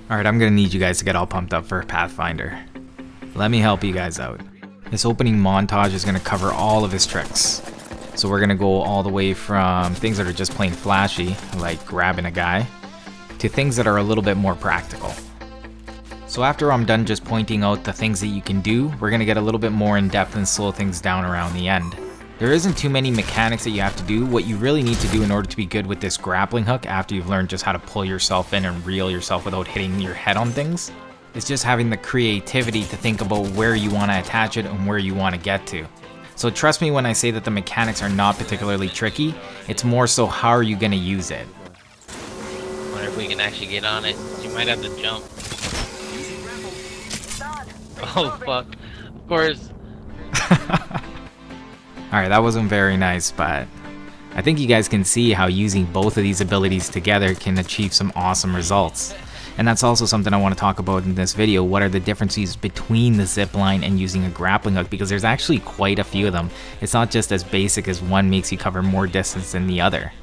Alright, I'm gonna need you guys to get all pumped up for Pathfinder. Let me help you guys out. This opening montage is gonna cover all of his tricks. So we're gonna go all the way from things that are just plain flashy, like grabbing a guy, to things that are a little bit more practical. So after I'm done just pointing out the things that you can do, we're gonna get a little bit more in depth and slow things down around the end. There isn't too many mechanics that you have to do. What you really need to do in order to be good with this grappling hook after you've learned just how to pull yourself in and reel yourself without hitting your head on things, is just having the creativity to think about where you want to attach it and where you want to get to. So trust me when I say that the mechanics are not particularly tricky, it's more so how are you going to use it. Wonder if we can actually get on it. You might have to jump. Oh fuck. Of course. Alright, that wasn't very nice, but I think you guys can see how using both of these abilities together can achieve some awesome results. And that's also something I want to talk about in this video. What are the differences between the zipline and using a grappling hook? Because there's actually quite a few of them. It's not just as basic as one makes you cover more distance than the other.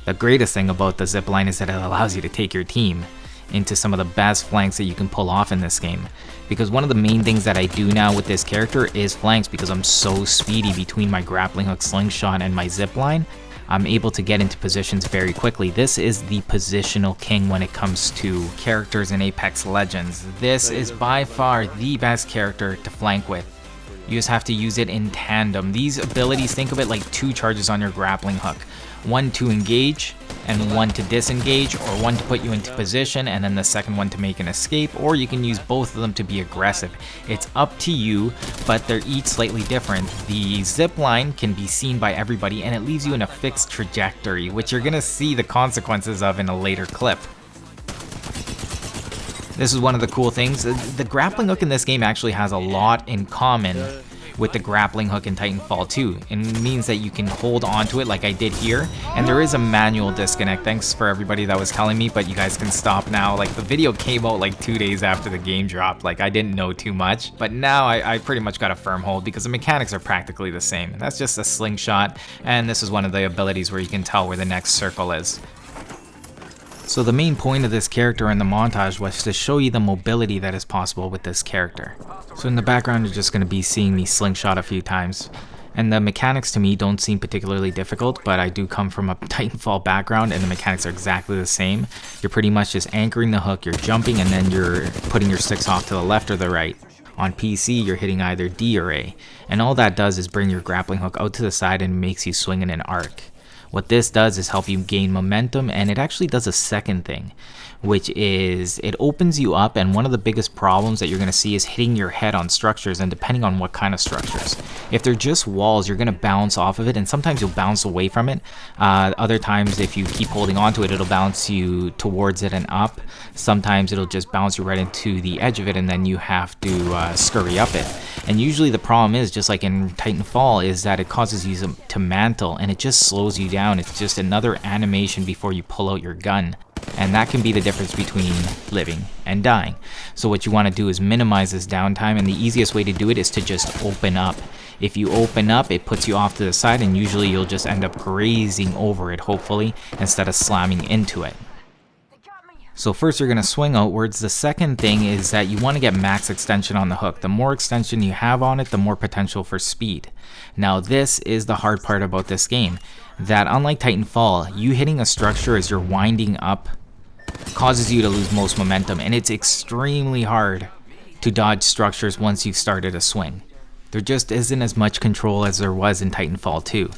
The greatest thing about the zipline is that it allows you to take your team into some of the best flanks that you can pull off in this game. Because one of the main things that I do now with this character is flanks, because I'm so speedy between my grappling hook, slingshot, and my zipline. I'm able to get into positions very quickly. This is the positional king when it comes to characters in Apex Legends. This is by far the best character to flank with. You just have to use it in tandem. These abilities, think of it like two charges on your grappling hook. One to engage and one to disengage, or one to put you into position and then the second one to make an escape, or you can use both of them to be aggressive. It's up to you, but they're each slightly different. The zipline can be seen by everybody and it leaves you in a fixed trajectory, which you're gonna see the consequences of in a later clip. This is one of the cool things. The grappling hook in this game actually has a lot in common with the grappling hook in Titanfall 2. It means that you can hold onto it like I did here, and there is a manual disconnect. Thanks for everybody that was telling me, but you guys can stop now. Like, the video came out like 2 days after the game dropped. Like, I didn't know too much, but now I pretty much got a firm hold because the mechanics are practically the same. That's just a slingshot, and this is one of the abilities where you can tell where the next circle is. So the main point of this character in the montage was to show you the mobility that is possible with this character. So in the background you're just going to be seeing me slingshot a few times. And the mechanics to me don't seem particularly difficult, but I do come from a Titanfall background and the mechanics are exactly the same. You're pretty much just anchoring the hook, you're jumping, and then you're putting your sticks off to the left or the right. On PC, you're hitting either D or A. And all that does is bring your grappling hook out to the side and makes you swing in an arc. What this does is help you gain momentum, and it actually does a second thing, which is it opens you up, and one of the biggest problems that you're going to see is hitting your head on structures, and depending on what kind of structures. If they're just walls, you're going to bounce off of it, and sometimes you'll bounce away from it. Other times, if you keep holding onto it, it'll bounce you towards it and up. Sometimes it'll just bounce you right into the edge of it, and then you have to scurry up it. And usually the problem is, just like in Titanfall, is that it causes you to mantle, and it just slows you down. It's just another animation before you pull out your gun. And that can be the difference between living and dying. So what you want to do is minimize this downtime, and the easiest way to do it is to just open up. If you open up, it puts you off to the side, and usually you'll just end up grazing over it, hopefully, instead of slamming into it. So first you're going to swing outwards. The second thing is that you want to get max extension on the hook. The more extension you have on it, the more potential for speed. Now this is the hard part about this game, that unlike Titanfall, you hitting a structure as you're winding up causes you to lose most momentum, and it's extremely hard to dodge structures once you've started a swing. There just isn't as much control as there was in Titanfall 2.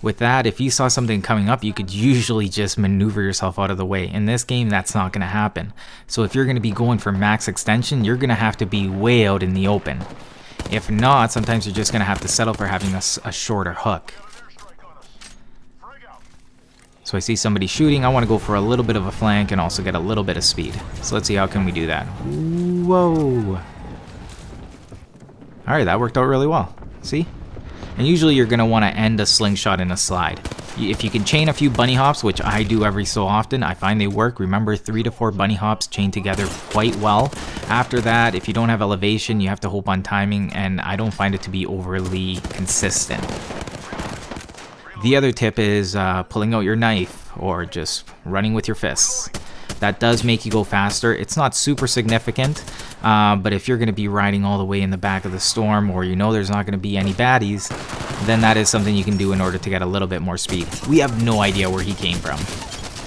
With that, if you saw something coming up, you could usually just maneuver yourself out of the way. In this game, that's not going to happen. So if you're going to be going for max extension, you're going to have to be way out in the open. If not, sometimes you're just going to have to settle for having a shorter hook. So I see somebody shooting. I want to go for a little bit of a flank and also get a little bit of speed. So let's see, how can we do that? Whoa! Alright, that worked out really well. See? And usually you're going to want to end a slingshot in a slide. If you can chain a few bunny hops, which I do every so often, I find they work. Remember, 3 to 4 bunny hops chain together quite well. After that, if you don't have elevation, you have to hope on timing, and I don't find it to be overly consistent. The other tip is pulling out your knife or just running with your fists. That does make you go faster. It's not super significant, but if you're going to be riding all the way in the back of the storm, or you know there's not going to be any baddies, then that is something you can do in order to get a little bit more speed. We have no idea where he came from.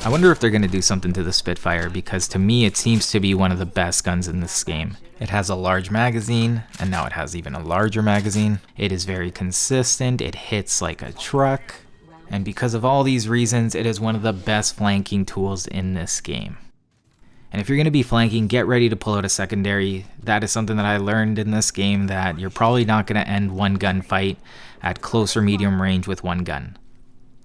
I wonder if they're going to do something to the Spitfire, because to me it seems to be one of the best guns in this game. It has a large magazine, and now it has even a larger magazine. It is very consistent, it hits like a truck, and because of all these reasons, it is one of the best flanking tools in this game. And if you're going to be flanking, get ready to pull out a secondary. That is something that I learned in this game, that you're probably not going to end one gun fight at close or medium range with one gun.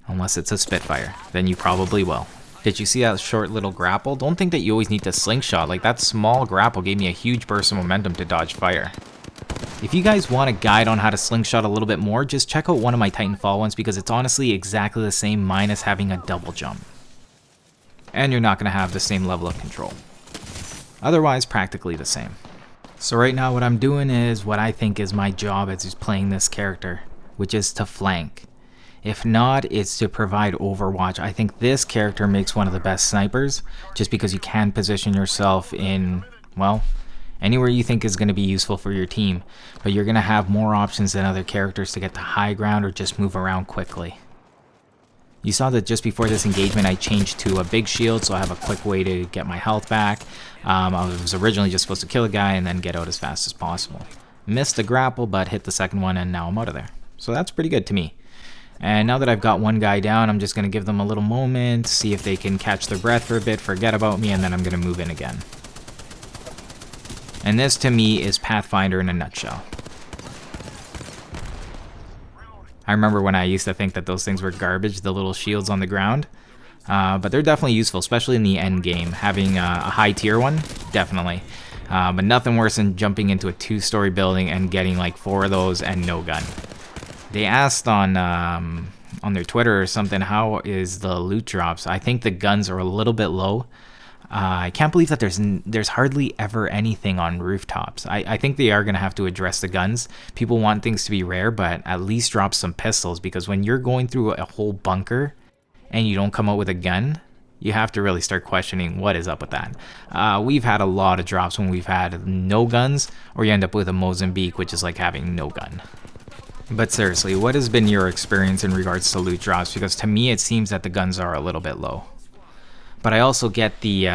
Unless it's a Spitfire, then you probably will. Did you see that short little grapple? Don't think that you always need to slingshot. Like, that small grapple gave me a huge burst of momentum to dodge fire. If you guys want a guide on how to slingshot a little bit more, just check out one of my Titanfall ones, because it's honestly exactly the same minus having a double jump. And you're not going to have the same level of control. Otherwise, practically the same. So right now what I'm doing is what I think is my job as playing this character, which is to flank. If not, it's to provide overwatch. I think this character makes one of the best snipers, just because you can position yourself in, well, anywhere you think is going to be useful for your team, but you're going to have more options than other characters to get to high ground or just move around quickly. You saw that just before this engagement I changed to a big shield, so I have a quick way to get my health back. I was originally just supposed to kill a guy and then get out as fast as possible. Missed the grapple, but hit the second one, and now I'm out of there. So that's pretty good to me. And now that I've got one guy down, I'm just going to give them a little moment, see if they can catch their breath for a bit, forget about me, and then I'm going to move in again. And this to me is Pathfinder in a nutshell. I remember when I used to think that those things were garbage, the little shields on the ground. But they're definitely useful, especially in the end game. Having a high tier one, definitely. But nothing worse than jumping into a 2-story building and getting like 4 of those and no gun. They asked on their Twitter or something, how is the loot drops? I think the guns are a little bit low. I can't believe that there's hardly ever anything on rooftops. I think they are going to have to address the guns. People want things to be rare, but at least drop some pistols, because when you're going through a whole bunker and you don't come out with a gun, you have to really start questioning what is up with that. We've had a lot of drops when we've had no guns, or you end up with a Mozambique, which is like having no gun. But seriously, what has been your experience in regards to loot drops? Because to me it seems that the guns are a little bit low. But I also get the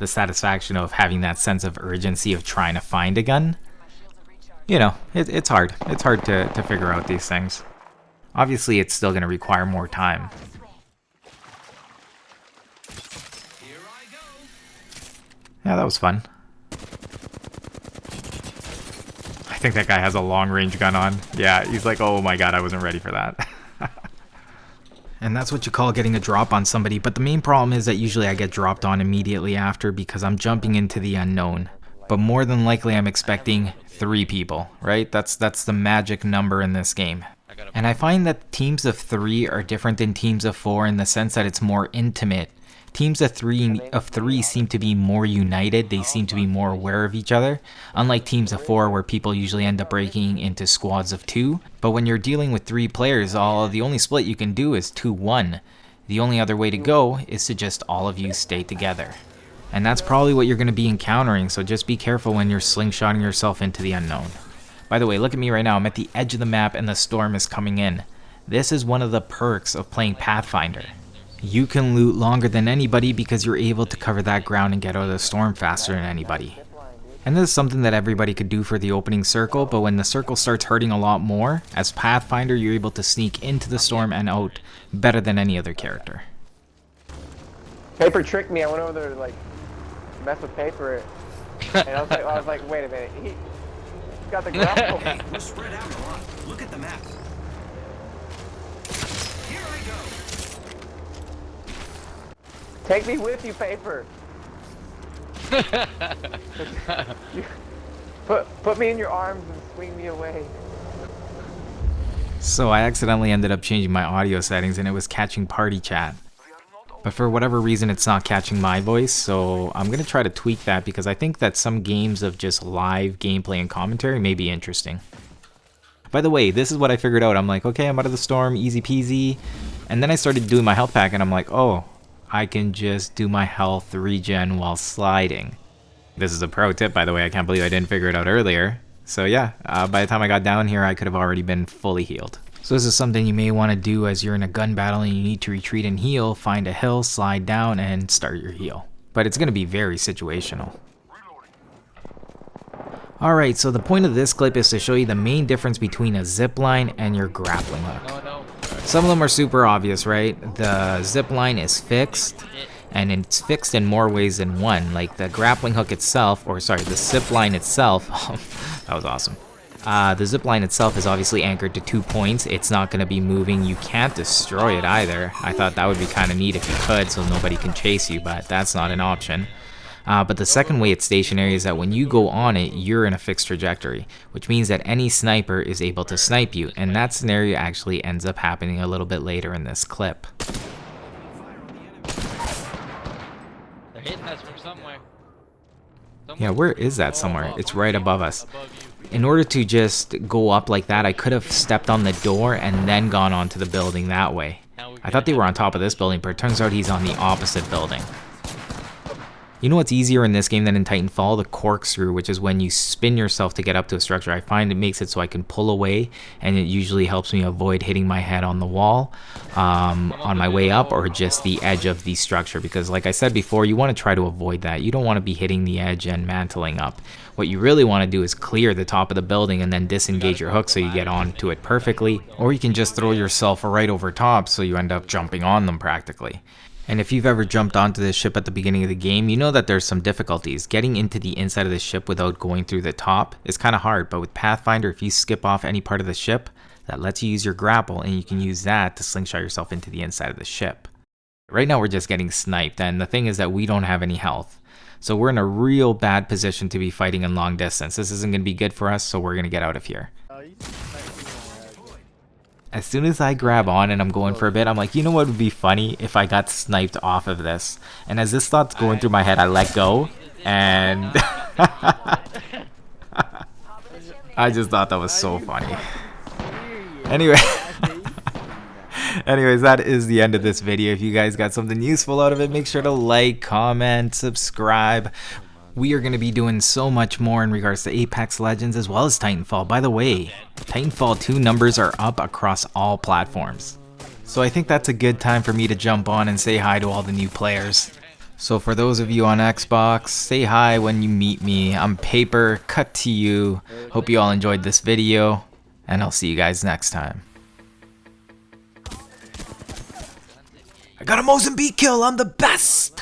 satisfaction of having that sense of urgency of trying to find a gun. You know, it's hard. It's hard to figure out these things. Obviously, it's still going to require more time. Yeah, that was fun. I think that guy has a long-range gun on. Yeah, he's like, oh my god, I wasn't ready for that. And that's what you call getting a drop on somebody, but the main problem is that usually I get dropped on immediately after because I'm jumping into the unknown. But more than likely I'm expecting 3 people, right? That's the magic number in this game. And I find that teams of 3 are different than teams of 4 in the sense that it's more intimate. Teams of three seem to be more united, they seem to be more aware of each other, unlike teams of 4 where people usually end up breaking into squads of 2. But when you're dealing with 3 players, the only split you can do is 2-1. The only other way to go is to just all of you stay together. And that's probably what you're going to be encountering, so just be careful when you're slingshotting yourself into the unknown. By the way, look at me right now, I'm at the edge of the map and the storm is coming in. This is one of the perks of playing Pathfinder. You can loot longer than anybody because you're able to cover that ground and get out of the storm faster than anybody. And this is something that everybody could do for the opening circle, but when the circle starts hurting a lot more, as Pathfinder you're able to sneak into the storm and out better than any other character. Paper tricked me, I went over there to like mess with Paper, and I was like, wait a minute, he's got the grapple. Hey, we're spread out a lot. Look at the map. Here I go. Take me with you, Paper. Put me in your arms and swing me away. So I accidentally ended up changing my audio settings and it was catching party chat. But for whatever reason it's not catching my voice, so I'm going to try to tweak that because I think that some games of just live gameplay and commentary may be interesting. By the way, this is what I figured out. I'm like, okay, I'm out of the storm, easy peasy. And then I started doing my health pack and I'm like, oh, I can just do my health regen while sliding. This is a pro tip, by the way. I can't believe I didn't figure it out earlier. So yeah, by the time I got down here, I could have already been fully healed. So this is something you may want to do as you're in a gun battle and you need to retreat and heal. Find a hill, slide down, and start your heal. But it's going to be very situational. Alright, so the point of this clip is to show you the main difference between a zipline and your grappling hook. Oh, no. Some of them are super obvious, right? The zipline is fixed, and it's fixed in more ways than one. Like the grappling hook itself, or sorry, the zipline itself. That was awesome. The zipline itself is obviously anchored to 2 points. It's not going to be moving. You can't destroy it either. I thought that would be kind of neat if you could, so nobody can chase you, but that's not an option. But the second way it's stationary is that when you go on it, you're in a fixed trajectory, which means that any sniper is able to snipe you, and that scenario actually ends up happening a little bit later in this clip. They're hitting us from somewhere. Yeah, where is that somewhere? It's right above us. In order to just go up like that, I could have stepped on the door and then gone onto the building that way. I thought they were on top of this building, but it turns out he's on the opposite building. You know what's easier in this game than in Titanfall? The corkscrew, which is when you spin yourself to get up to a structure. I find it makes it so I can pull away, and it usually helps me avoid hitting my head on the wall on my way up, or just the edge of the structure, because like I said before, you want to try to avoid that. You don't want to be hitting the edge and mantling up. What you really want to do is clear the top of the building and then disengage your hook so you get onto it perfectly, or you can just throw yourself right over top so you end up jumping on them practically. And if you've ever jumped onto this ship at the beginning of the game, you know that there's some difficulties. Getting into the inside of the ship without going through the top is kind of hard, but with Pathfinder, if you skip off any part of the ship, that lets you use your grapple, and you can use that to slingshot yourself into the inside of the ship. Right now we're just getting sniped, and the thing is that we don't have any health. So we're in a real bad position to be fighting in long distance. This isn't going to be good for us, so we're going to get out of here. As soon as I grab on and I'm going for a bit, I'm like, you know what would be funny if I got sniped off of this? And as this thought's going through my head, I let go, and I just thought that was so funny. Anyway, anyways, that is the end of this video. If you guys got something useful out of it, make sure to like, comment, subscribe. We are going to be doing so much more in regards to Apex Legends as well as Titanfall. By the way, Titanfall 2 numbers are up across all platforms. So I think that's a good time for me to jump on and say hi to all the new players. So for those of you on Xbox, say hi when you meet me. I'm Paper, cut to you. Hope you all enjoyed this video, and I'll see you guys next time. I got a Mozambique kill, I'm the best!